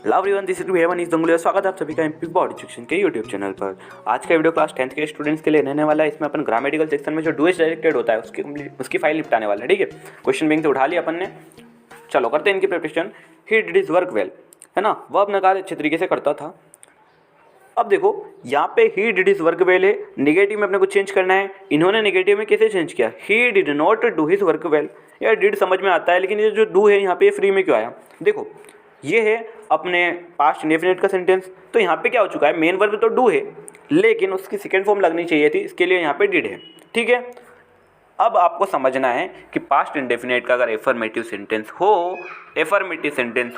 Hello everyone, this is हेमन गंगुली। स्वागत है आप सभी का एमपी बोर्ड एजुकेशन के यूट्यूब चैनल पर। आज का वीडियो क्लास 10th के स्टूडेंट्स के लिए रहने वाला है। इसमें अपन ग्रामेटिकल सेक्शन में जो डू इज डायरेक्टेड होता है उसकी फाइल निपटाने वाला है। ठीक है, क्वेश्चन बैंक से उठा लिया अपन ने। चलो करते हैं इनकी preparation. He did his work well, है ना, वह अपना कार्य अच्छे तरीके से करता था। अब देखो यहाँ पे he did his work well है, नेगेटिव में अपने को चेंज करना है। इन्होंने नेगेटिव में कैसे चेंज किया? ही did not do his work well. यार डिड समझ में आता है, लेकिन ये जो डू है यहाँ पे फ्री में क्यों आया? देखो ये है अपने पास्ट इंडेफिनिट का सेंटेंस, तो यहाँ पे क्या हो चुका है, मेन वर्ब तो डू है लेकिन उसकी सेकेंड फॉर्म लगनी चाहिए थी, इसके लिए यहाँ पे डिड है। ठीक है, अब आपको समझना है कि पास्ट इंडेफिनिट का अगर एफर्मेटिव सेंटेंस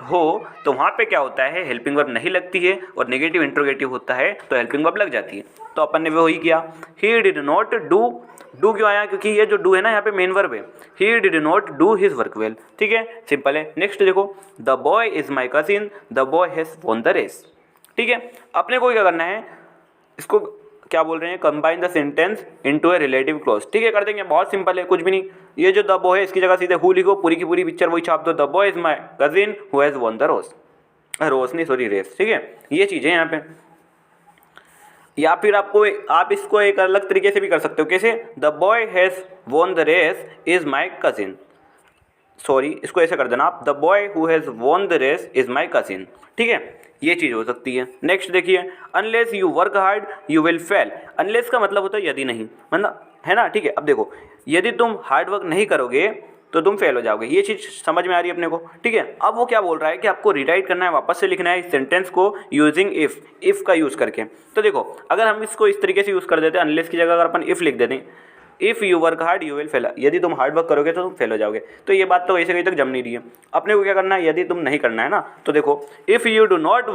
हो तो वहाँ पे क्या होता है, हेल्पिंग वर्ब नहीं लगती है, और नेगेटिव इंट्रोगेटिव होता है तो हेल्पिंग वर्ब लग जाती है। तो अपन ने वही किया। ही डिड नॉट डू क्यों आया? क्योंकि ये जो डू है ना यहाँ पे मेन वर्ब है। He did not do his work well. ठीक है, सिंपल है। नेक्स्ट देखो, the boy is my cousin, the boy has won the race. ठीक है, अपने को क्या करना है, इसको क्या बोल रहे हैं, combine the sentence into a relative clause. ठीक है, कर देंगे, बहुत सिंपल है, कुछ भी नहीं। ये जो द बॉय है इसकी जगह सीधे हु लिखो, पूरी की पूरी पिक्चर वही छाप दो। The boy is my cousin who has won the race. ठीक है, ये चीज़ है यहाँ पे। या फिर आप इसको एक अलग तरीके से भी कर सकते हो। कैसे? The boy has won the race is my cousin. Sorry, इसको ऐसे कर देना आप, the boy who has won the race is my cousin. ठीक है, ये चीज़ हो सकती है। नेक्स्ट देखिए, unless you work hard you will fail. Unless का मतलब होता है यदि नहीं, मतलब है ना। ठीक है, अब देखो यदि तुम हार्ड वर्क नहीं करोगे तो तुम फेल हो जाओगे। ये चीज़ समझ में आ रही है अपने को? ठीक है, अब वो क्या बोल रहा है कि आपको रिराइट करना है, वापस से लिखना है इस सेंटेंस को यूजिंग इफ़ का यूज़ करके। तो देखो अगर हम इसको इस तरीके से यूज़ कर देते हैं, अनलेस की जगह अगर अपन इफ़ लिख देते हैं, if you work hard you will fail, यदि तुम हार्ड वर्क करोगे तो तुम फेल हो जाओगे। तो ये बात तो वैसे कहीं तक जम नहीं रही है। अपने को क्या करना है, यदि तुम नहीं करना है ना, तो देखो if you do not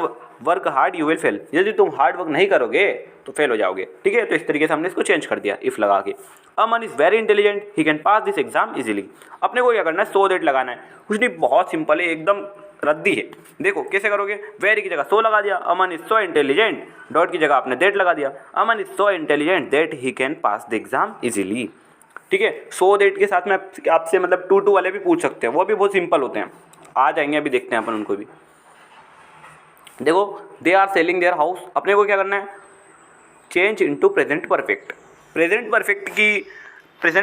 work hard you will fail, यदि तुम हार्ड वर्क नहीं करोगे तो फेल हो जाओगे। ठीक है, तो इस तरीके से हमने इसको चेंज कर दिया इफ़ लगा के। Aman is very intelligent, he can pass this exam easily. अपने को क्या करना है, सो दैट लगाना है। कुछ नहीं, बहुत सिंपल है, एकदम रद्दी है। देखो कैसे करोगे, वेरी की जगह सो लगा दिया, Aman is so intelligent, dot की जगह आपने दैट लगा दिया, Aman is so intelligent that he can pass the exam easily. ठीक है, सो दैट के साथ में आपसे मतलब टू वाले भी पूछ सकते हैं, वो भी बहुत सिंपल होते हैं। आ जाएंगे, अभी देखते हैं अपन उनको भी। देखो they are selling their house, अपने को क्या करना है, change into present perfect. Present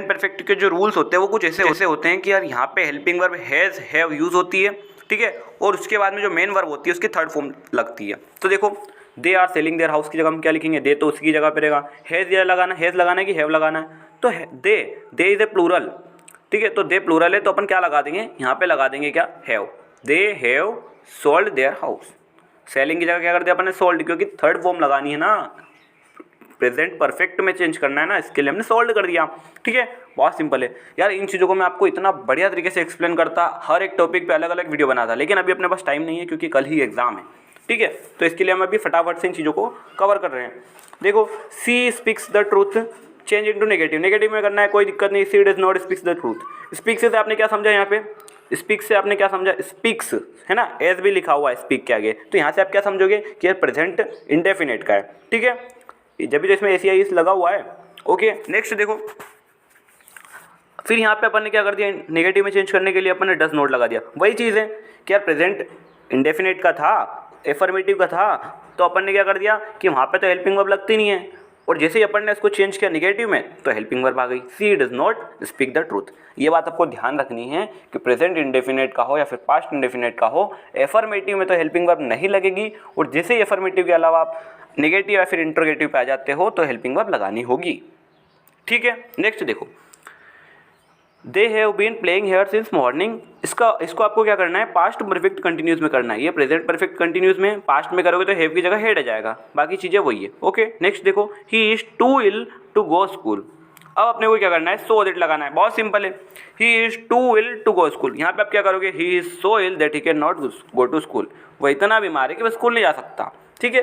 perfect के जो रूल्स होते हैं वो कुछ ऐसे होते हैं कि यार यहाँ पे helping verb has have use होती है। ठीक है, और उसके बाद में जो मेन वर्ब होती है उसकी थर्ड फॉर्म लगती है। तो देखो they are selling their house की जगह हम क्या लिखेंगे, दे तो उसकी जगह पे रहेगा, हैज़ लगाना है कि हैव लगाना है, तो दे इज ए प्लूरल। ठीक है, तो दे प्लूरल है तो अपन क्या लगा देंगे, यहाँ पे लगा देंगे क्या, have. They have sold their house. Selling की जगह क्या कर दिया अपन ने, सोल्ड, क्योंकि थर्ड फॉर्म लगानी है ना, प्रेजेंट परफेक्ट में चेंज करना है ना, इसके लिए हमने सोल्ड कर दिया। ठीक है, बहुत सिंपल है यार। इन चीज़ों को मैं आपको इतना बढ़िया तरीके से एक्सप्लेन करता, हर एक टॉपिक पे अलग अलग वीडियो बनाता, लेकिन अभी अपने पास टाइम नहीं है क्योंकि कल ही एग्जाम है। ठीक है, तो इसके लिए हम अभी फटाफट से इन चीज़ों को कवर कर रहे हैं। देखो she speaks the truth, change into negative में करना है, कोई दिक्कत नहीं। She does not speaks the truth. Speaks से आपने क्या समझा, यहाँ पे स्पीक्स से आपने क्या समझा, स्पीक्स है ना, एज भी लिखा हुआ है स्पीक के आगे, तो यहाँ से आप क्या समझोगे कि प्रेजेंट इंडेफिनिट का है। ठीक है, जब भी तो इसमें एसीआई लगा हुआ है। ओके, नेक्स्ट देखो, फिर यहाँ पे अपन ने क्या कर दिया, नेगेटिव में चेंज करने के लिए अपन ने डज नॉट लगा दिया। वही चीज़ है कि यार प्रेजेंट इंडेफिनिट का था, एफर्मेटिव का था, तो अपन ने क्या कर दिया कि वहाँ पे तो हेल्पिंग वर्ब लगती नहीं है, और जैसे ही अपन ने इसको चेंज किया नेगेटिव में तो हेल्पिंग वर्ब आ गई, she does not speak the truth. ये बात आपको ध्यान रखनी है कि प्रेजेंट इंडेफिनिट का हो या फिर पास्ट इंडेफिनिट का हो, एफर्मेटिव में तो हेल्पिंग वर्ब नहीं लगेगी, और जैसे ही एफर्मेटिव के अलावा आप नेगेटिव या फिर इंट्रोगेटिव पे आ जाते हो तो हेल्पिंग वर्ब लगानी होगी। ठीक है, नेक्स्ट देखो, they have been playing here since morning. इसको आपको क्या करना है, पास्ट परफेक्ट कंटिन्यूस में करना है। ये प्रेजेंट परफेक्ट कंटिन्यूस में पास्ट में करोगे तो हैव की जगह हेड आ जाएगा, बाकी चीज़ें वही है। ओके, नेक्स्ट देखो, he is too ill to go school. अब अपने को क्या करना है, सो दैट लगाना है, बहुत सिंपल है। He is too ill to go school, यहाँ पे आप क्या करोगे, he is so ill that he can not go to school. वह इतना बीमार है कि वह स्कूल नहीं जा सकता। ठीक है,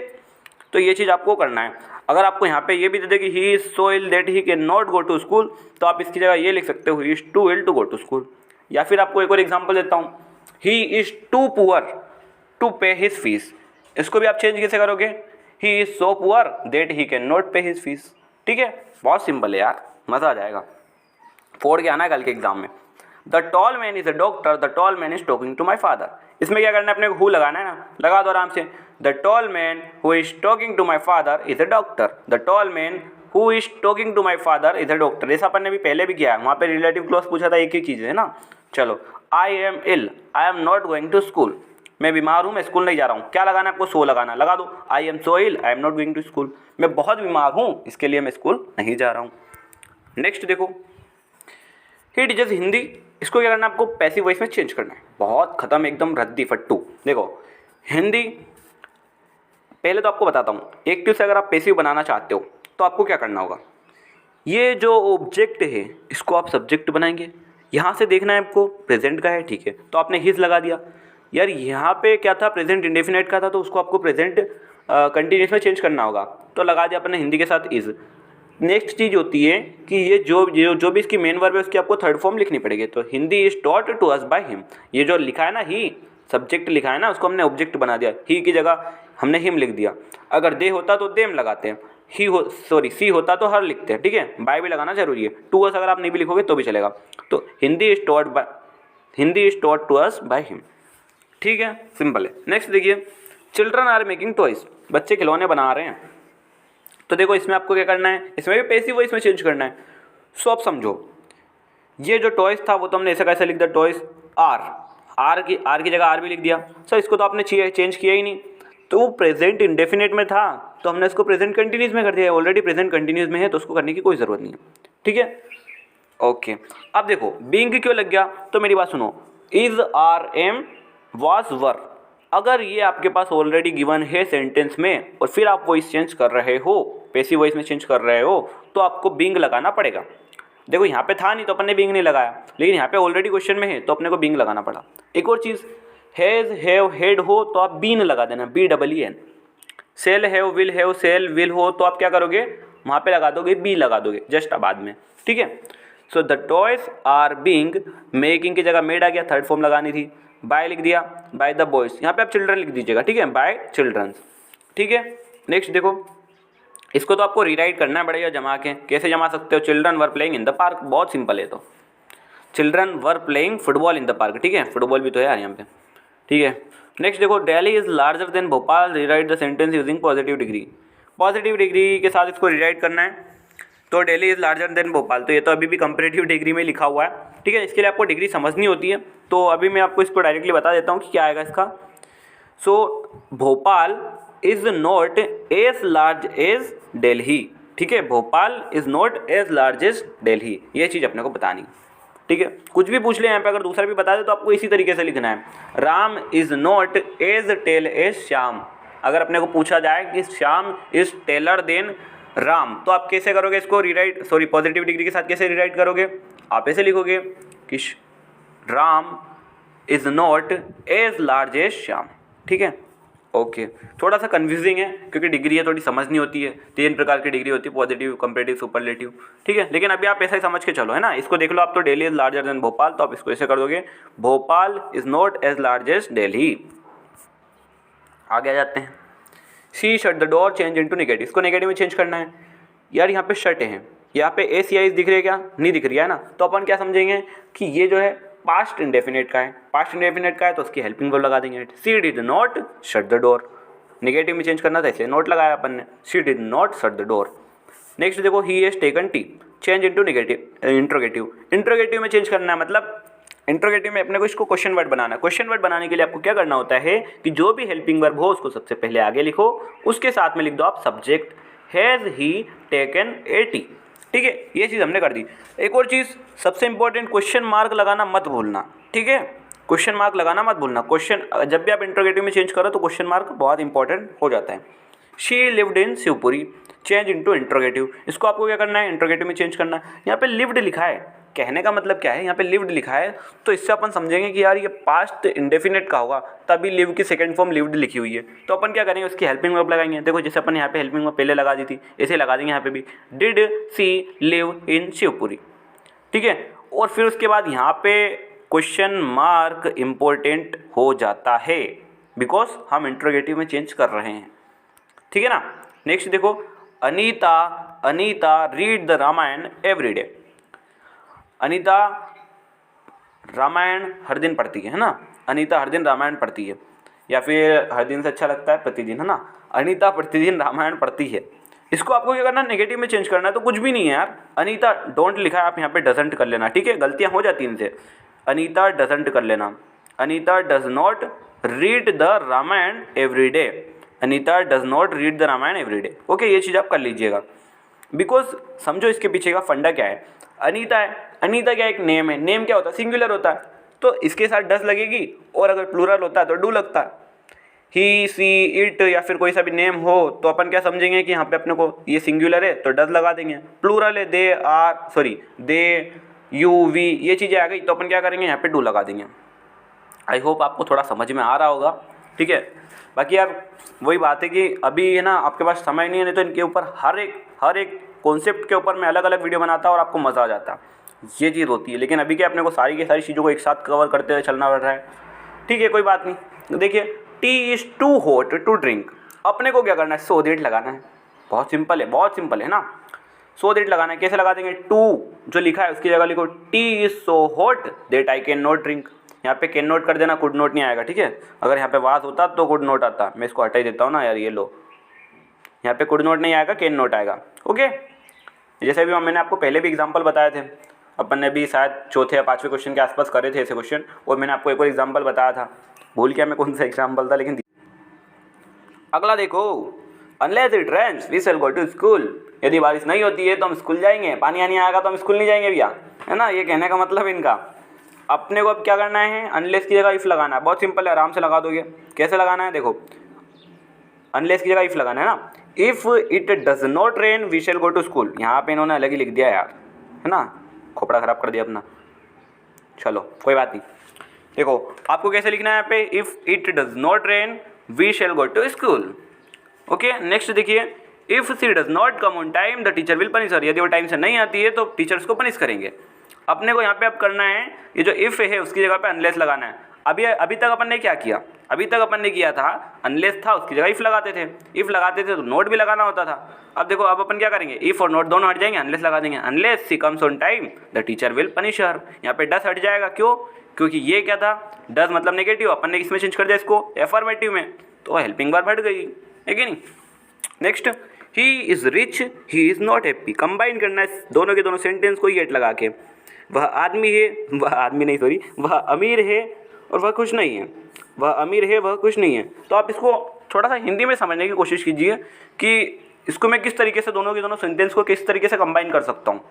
तो ये चीज़ आपको करना है। अगर आपको यहाँ पे ये भी दे दे कि he is so ill that he can not go to school, तो आप इसकी जगह ये लिख सकते हो, he is too ill to go to school. या फिर आपको एक और एग्जांपल देता हूँ, he is too poor to pay his fees. इसको भी आप चेंज कैसे करोगे, he is so poor that he can not pay his fees. ठीक है, बहुत सिंपल है यार, मज़ा आ जाएगा, फोड़ के आना है कल के एग्जाम में। The tall man is a doctor, the tall man is talking to my father. इसमें क्या करना है, अपने को हु लगाना है ना, लगा दो आराम से। The tall man who is talking to my father is a doctor. The tall man who is talking to my father is a doctor. ऐसा अपन ने भी पहले भी किया है, वहाँ पे रिलेटिव क्लॉज पूछा था, एक ही चीज़ है ना। चलो, I am ill, I am not going to school. मैं बीमार हूँ, मैं स्कूल नहीं जा रहा हूँ। क्या लगाना है आपको, सो लगाना, लगा दो। I am so ill, I am not going to school. मैं बहुत बीमार हूँ, इसके लिए मैं स्कूल नहीं जा रहा हूँ। नेक्स्ट देखो, ही टीचर्स हिंदी, इसको क्या करना है आपको, पैसिव वॉइस में चेंज करना है। बहुत खत्म, एकदम रद्दी फट्टू। देखो हिंदी, पहले तो आपको बताता हूँ, एक्टिव से अगर आप पैसिव बनाना चाहते हो तो आपको क्या करना होगा, ये जो ऑब्जेक्ट है इसको आप सब्जेक्ट बनाएंगे। यहाँ से देखना है आपको प्रेजेंट का है, ठीक है, तो आपने हिज लगा दिया। यार यहाँ पे क्या था, प्रेजेंट इंडेफिनेट का था, तो उसको आपको प्रेजेंट कंटिन्यूस में चेंज करना होगा, तो लगा दिया अपने हिंदी के साथ इज। नेक्स्ट चीज़ होती है कि ये जो भी इसकी मेन वर्ब है उसकी आपको थर्ड फॉर्म लिखनी पड़ेगी। तो Hindi is taught to us by him, ये जो लिखा है ना ही, सब्जेक्ट लिखा है ना, उसको हमने ऑब्जेक्ट बना दिया। ही की जगह हमने हिम लिख दिया। अगर दे होता तो देम लगाते हैं, सी होता तो हर लिखते हैं, ठीक है। बाय भी लगाना जरूरी है। टू अस अगर आप नहीं भी लिखोगे तो भी चलेगा। तो Hindi is taught to us by him, ठीक है, सिंपल है। नेक्स्ट देखिए, चिल्ड्रन आर मेकिंग टॉयज, बच्चे खिलौने बना रहे हैं। तो देखो इसमें आपको क्या करना है, इसमें भी पैसिव वॉइस में चेंज करना है। सो आप समझो, ये जो टॉयज था वो तो हमने ऐसा कैसे लिख दिया, टॉयज आर की जगह आर भी लिख दिया। सर इसको तो आपने चेंज किया ही नहीं, तो वो प्रेजेंट इंडेफिनेट में था तो हमने इसको प्रेजेंट कंटिन्यूस में कर दिया। ऑलरेडी प्रेजेंट कंटिन्यूस में है तो उसको करने की कोई ज़रूरत नहीं है, ठीक है, ओके। अब देखो बीइंग क्यों लग गया, तो मेरी बात सुनो, is are am was were, अगर ये आपके पास ऑलरेडी गिवन है सेंटेंस में और फिर आप वॉइस चेंज कर रहे हो, पैसिव वॉइस में चेंज कर रहे हो, तो आपको बीइंग लगाना पड़ेगा। देखो यहाँ पे था नहीं तो अपन ने बीइंग नहीं लगाया, लेकिन यहाँ पे ऑलरेडी क्वेश्चन में है तो अपने को बीइंग लगाना पड़ा। एक और चीज़, हैज़ हैव हेड हो तो आप बीन लगा देना, BEEN। Shall have will have shall will हो तो आप क्या करोगे, वहाँ पे लगा दोगे बी लगा दोगे जस्ट बाद में, ठीक है। So the toys are being, making की जगह मेड आ गया, थर्ड फॉर्म लगानी थी, बाय लिख दिया, बाय द बॉयज, यहाँ पे आप चिल्ड्रन लिख दीजिएगा, ठीक है, बाय चिल्ड्रंस, ठीक है। नेक्स्ट देखो, इसको तो आपको रीराइट करना है बढ़िया जमा के। कैसे जमा सकते हो, children were playing in the park, बहुत सिंपल है। तो children were playing football in the park, ठीक है, फुटबॉल भी तो है यार यहाँ पे, ठीक है। नेक्स्ट देखो, Delhi is larger than Bhopal, rewrite the sentence using positive degree. Positive degree के साथ इसको रीराइट करना है। तो Delhi is larger than Bhopal, तो ये तो अभी भी कंपैरेटिव डिग्री में लिखा हुआ है, ठीक है। इसके लिए आपको डिग्री समझनी होती है, तो अभी मैं आपको इसको डायरेक्टली बता देता हूँ कि क्या आएगा इसका। So Bhopal is not as large as Delhi, ठीक है, Bhopal is not as large as Delhi, ये चीज़ अपने को बतानी, ठीक है। कुछ भी पूछ ले यहाँ पे, अगर दूसरा भी बता दे तो आपको इसी तरीके से लिखना है। Ram is not as tall as Shyam, अगर अपने को पूछा जाए कि Shyam is taller than Ram, तो आप कैसे करोगे इसको रीराइट, पॉजिटिव डिग्री के साथ कैसे रीराइट करोगे, आप ऐसे लिखोगे कि Ram is not as large as Shyam, ठीक है, ओके। थोड़ा सा कन्फ्यूजिंग है क्योंकि डिग्री है, थोड़ी समझनी होती है। 3 प्रकार की डिग्री होती है, पॉजिटिव, कंपैरेटिव, सुपरलेटिव, ठीक है। लेकिन अभी आप ऐसा ही समझ के चलो, है ना। इसको देख लो आप, तो Delhi is larger than Bhopal, तो आप इसको ऐसे कर दोगे, Bhopal is not as large as Delhi. आगे आ जाते हैं, she shut the door change into negative, इसको नेगेटिव में चेंज करना है। यार यहाँ पे शट है, यहाँ पे ACI दिख रही है क्या, नहीं दिख रही है ना, तो अपन क्या समझेंगे कि ये जो है पास्ट इंडेफिनेट का है, पास्ट इंडेफिनेट का है तो उसकी हेल्पिंग वर्ब लगा देंगे। She did not shut the door, negative में चेंज करना था इसलिए नॉट लगाया अपन ने, she did not shut the door. Next देखो, he has taken tea, change into negative, interrogative में चेंज करना है, मतलब इंट्रोगेटिव में अपने को इसको क्वेश्चन वर्ड बनाना है। क्वेश्चन वर्ड बनाने के लिए आपको क्या करना होता है कि जो भी हेल्पिंग वर्ब हो उसको सबसे पहले आगे लिखो, उसके साथ में लिख दो आप subject, has he taken A T, ठीक है, ये चीज़ हमने कर दी। एक और चीज़ सबसे इंपॉर्टेंट, क्वेश्चन मार्क लगाना मत भूलना, ठीक है, क्वेश्चन मार्क लगाना मत भूलना। क्वेश्चन जब भी आप इंट्रोगेटिव में चेंज करो तो क्वेश्चन मार्क बहुत इंपॉर्टेंट हो जाता है। She lived in Shivpuri, change into interrogative, इसको आपको क्या करना है, इंट्रोगेटिव में चेंज करना है। यहाँ पे लिव्ड लिखा है, कहने का मतलब क्या है, यहाँ पे लिव्ड लिखा है तो इससे अपन समझेंगे कि यार ये पास्ट इंडेफिनेट का होगा, तभी लिव की सेकंड फॉर्म लिव्ड लिखी हुई है। तो अपन क्या करेंगे, उसकी हेल्पिंग वर्ब लगाएंगे। देखो जैसे अपन यहाँ पे हेल्पिंग वर्ब पहले लगा दी थी, ऐसे लगा देंगे यहाँ पे भी, did C live in Shivpuri, ठीक है। और फिर उसके बाद यहाँ पे क्वेश्चन मार्क इम्पोर्टेंट हो जाता है बिकॉज हम इंट्रोगेटिव में चेंज कर रहे हैं, ठीक है ना। नेक्स्ट देखो, Anita read the Ramayana every day, Anita Ramayana हर दिन पढ़ती है ना, अनीता हर दिन रामायण पढ़ती है, या फिर हर दिन से अच्छा लगता है प्रतिदिन, है ना, अनीता प्रतिदिन रामायण पढ़ती है। इसको आपको क्या करना है, नेगेटिव में चेंज करना है, तो कुछ भी नहीं है यार। अनीता डोंट लिखा है, आप यहाँ पे डजंट कर लेना, ठीक है, गलतियाँ हो जाती हैं इनसे। अनीता डजंट कर लेना, Anita does not read the Ramayana every day, Anita does not read the Ramayana every day. Okay, ये चीज़ आप कर लीजिएगा, बिकॉज समझो इसके पीछे का फंडा क्या है। अनीता है, अनीता क्या एक नेम है, नेम क्या होता है, सिंगुलर होता है, तो इसके साथ डज लगेगी, और अगर प्लूरल होता है तो डू लगता है। ही, सी, इट या फिर कोई सा भी नेम हो तो अपन क्या समझेंगे कि यहाँ पे अपने को ये सिंगुलर है तो डज लगा देंगे, प्लूरल है they are, sorry they, you, we, ये चीज़ें आ गई तो अपन क्या करेंगे, यहाँ पे डू लगा देंगे। आई होप आपको थोड़ा समझ में आ रहा होगा, ठीक है। बाकी यार वही बात है कि अभी है ना आपके पास समय नहीं है, नहीं तो इनके ऊपर हर एक कॉन्सेप्ट के ऊपर मैं अलग अलग वीडियो बनाता और आपको मज़ा आ जाता, ये चीज़ होती है। लेकिन अभी क्या अपने को सारी की सारी चीज़ों को एक साथ कवर करते हुए चलना पड़ रहा है, ठीक है, कोई बात नहीं। तो देखिए, tea is too hot to drink, अपने को क्या करना है, सो दैट लगाना है, बहुत सिंपल है ना। सो दैट लगाना है, कैसे लगा देंगे, टू जो लिखा है उसकी जगह लिखो T is so hot that I can not drink, यहाँ पे कैन नोट कर देना, कुड नोट नहीं आएगा, ठीक है। अगर यहाँ पे वाज होता तो कुड नोट आता, मैं इसको हटा ही देता हूँ ना यार, ये लो, यहाँ पे कुड नोट नहीं आएगा, कैन नोट आएगा। ओके, जैसे भी मैंने आपको पहले भी एग्जांपल बताए थे, अपन ने भी शायद चौथे या पाँचवें क्वेश्चन के आसपास करे थे ऐसे क्वेश्चन, और मैंने आपको एक और एग्जाम्पल बताया था, भूल गया मैं कौन सा एग्जाम्पल था, लेकिन अगला देखो, unless it rains we shall go to school, यदि बारिश नहीं होती है तो हम स्कूल जाएंगे, पानी आनी आएगा तो हम स्कूल नहीं जाएंगे भैया, है ना। ये कहने का मतलब इनका, अपने को अब क्या करना है, अनलेस की जगह इफ़ लगाना है, बहुत सिंपल है, आराम से लगा दोगे। कैसे लगाना है, देखो, अनलेस की जगह इफ़ लगाना है ना, if it does not rain we shall go to school, यहाँ पे इन्होंने अलग ही लिख दिया यार, है ना, खोपड़ा ख़राब कर दिया अपना, चलो कोई बात नहीं। देखो आपको कैसे लिखना है यहाँ पे, if it does not rain we shall go to school. Okay, next देखिए, if she does not come on time the teacher will punish her, यदि वो टाइम से नहीं आती है तो टीचर उसको पनिश करेंगे। अपने को यहाँ पे अब करना है, ये जो इफ़ है उसकी जगह पे अनलेस लगाना है। अभी तक अपन ने क्या किया, अभी तक अपन ने किया था अनलेस था उसकी जगह इफ़ लगाते थे, इफ़ लगाते थे तो नोट भी लगाना होता था। अब देखो, अब अपन क्या करेंगे, इफ़ और नोट दोनों हट जाएंगे, अनलेस लगा देंगे, unless she comes on time the teacher will punish her. यहाँ पे डस हट जाएगा, क्यों, क्योंकि ये क्या था, डस मतलब नेगेटिव, अपन ने किसमें चेंज कर दिया इसको, एफर्मेटिव में, तो हेल्पिंग वर्ब हट गई, है कि नहीं। Next, he is rich he is not happy, combine करना है दोनों के दोनों सेंटेंस को येट लगा के, वह आदमी है, वह अमीर है और वह खुश नहीं है, वह अमीर है वह खुश नहीं है। तो आप इसको थोड़ा सा हिंदी में समझने की कोशिश कीजिए कि इसको मैं किस तरीके से दोनों के दोनों सेंटेंस को किस तरीके से कंबाइन कर सकता हूँ।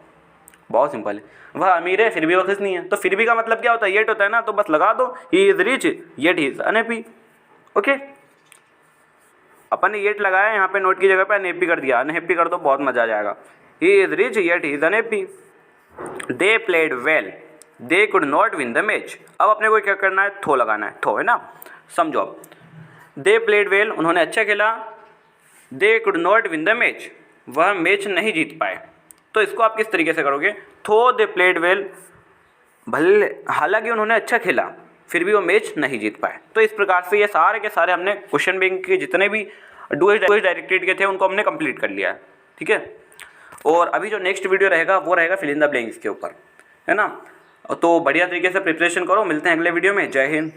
बहुत सिंपल है, वह अमीर है फिर भी वह खुश नहीं है, तो फिर भी का मतलब क्या होता है, येट होता है ना, तो बस लगा दो, he is rich yet he is unhappy. Okay, अपन ने येट लगाया, यहाँ पे नोट की जगह पे अनहैप्पी कर दिया, अनहैप्पी कर दो, बहुत मजा आ जाएगा। ही is rich yet he is unhappy. They played well they could not win the match, अब अपने को क्या करना है, थो लगाना है, थो, है ना, समझो। अब दे प्लेड वेल, उन्होंने अच्छा खेला, they could not win the match, वह मैच नहीं जीत पाए, तो इसको आप किस तरीके से करोगे, थो दे प्लेड वेल, भले हालांकि उन्होंने अच्छा खेला फिर भी वो मैच नहीं जीत पाए। तो इस प्रकार से ये सारे के सारे हमने क्वेश्चन बैंक के जितने भी डूएस डायरेक्टेड के थे उनको हमने कंप्लीट कर लिया है, ठीक है। और अभी जो नेक्स्ट वीडियो रहेगा वो रहेगा फिल इन द ब्लैंक्स के ऊपर, है ना। तो बढ़िया तरीके से प्रिपरेशन करो, मिलते हैं अगले वीडियो में, जय हिंद।